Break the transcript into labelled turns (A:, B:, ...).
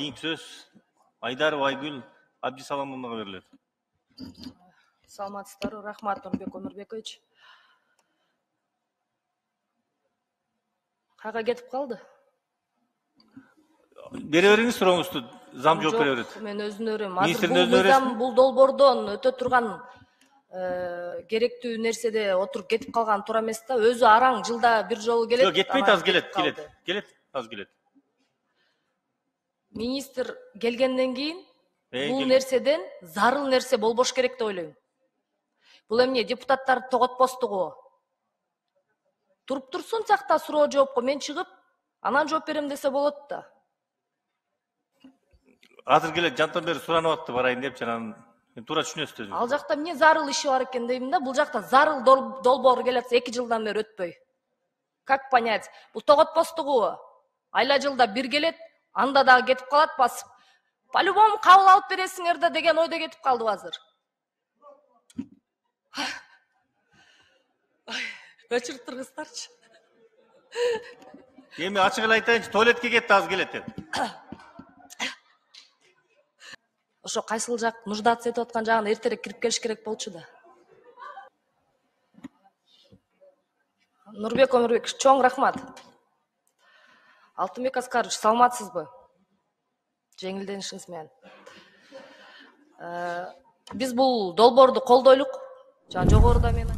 A: кийинки сөз Айдарова Айгүл Абдисаламовнаға берилет.
B: Саламатсыздарбы, рахмат Нурбек Өмүрбекович. Кайга кетип калды?
A: Бере бериңиз сурооңузду, зам жооп бере берет.
B: Мен өзүнө өрөм. Азыр бул мыйзам, бул долбоордон өтө турган керектүү нерседе отуруп кетип калган туура эмес да. Өзү араң жылда бир жолу келет.
A: Жок, кетпейт, аз келет, аз келет.
B: Министр келгенден кийин бул нерседен зарыл нерсе болбош керек деп ойлойм. Бул эмне депутаттарды тоготпостугу? Туруп турсун жакта суроо жоопко мен чыгып, анан жооп берем десе болот да.
A: Азыр келет, жантан бери суранып атты барайын деп, жанан туура түшүнөсүз өзүңүз.
B: Ал жакта эмне зарыл иши бар экен дейм да, бул жакта зарыл долбоор келатса 2 жылдан бери өтпөй. Как понять? Бул тоготпостугу. Айла жылда бир келет, анда дагы кетип калат басып. По-любому кабыл алып бересиңер да деген ойдо кетип калды азыр. Өчүрүп тургуздарчы.
A: Эми ачык эле айтайынчы, туалетке кетти, аз келет деп.
B: Ошо кайсыл жак нуждаться этип аткан жагына эртерээк кирип келиш керек болчу да. Нурбек Өмүрбекович, чоң рахмат. Алтынбек Аскарович, саламатсызбы? Жеңилденишиңиз менен. Биз бул долбоорду колдойлук. Жогоруда мен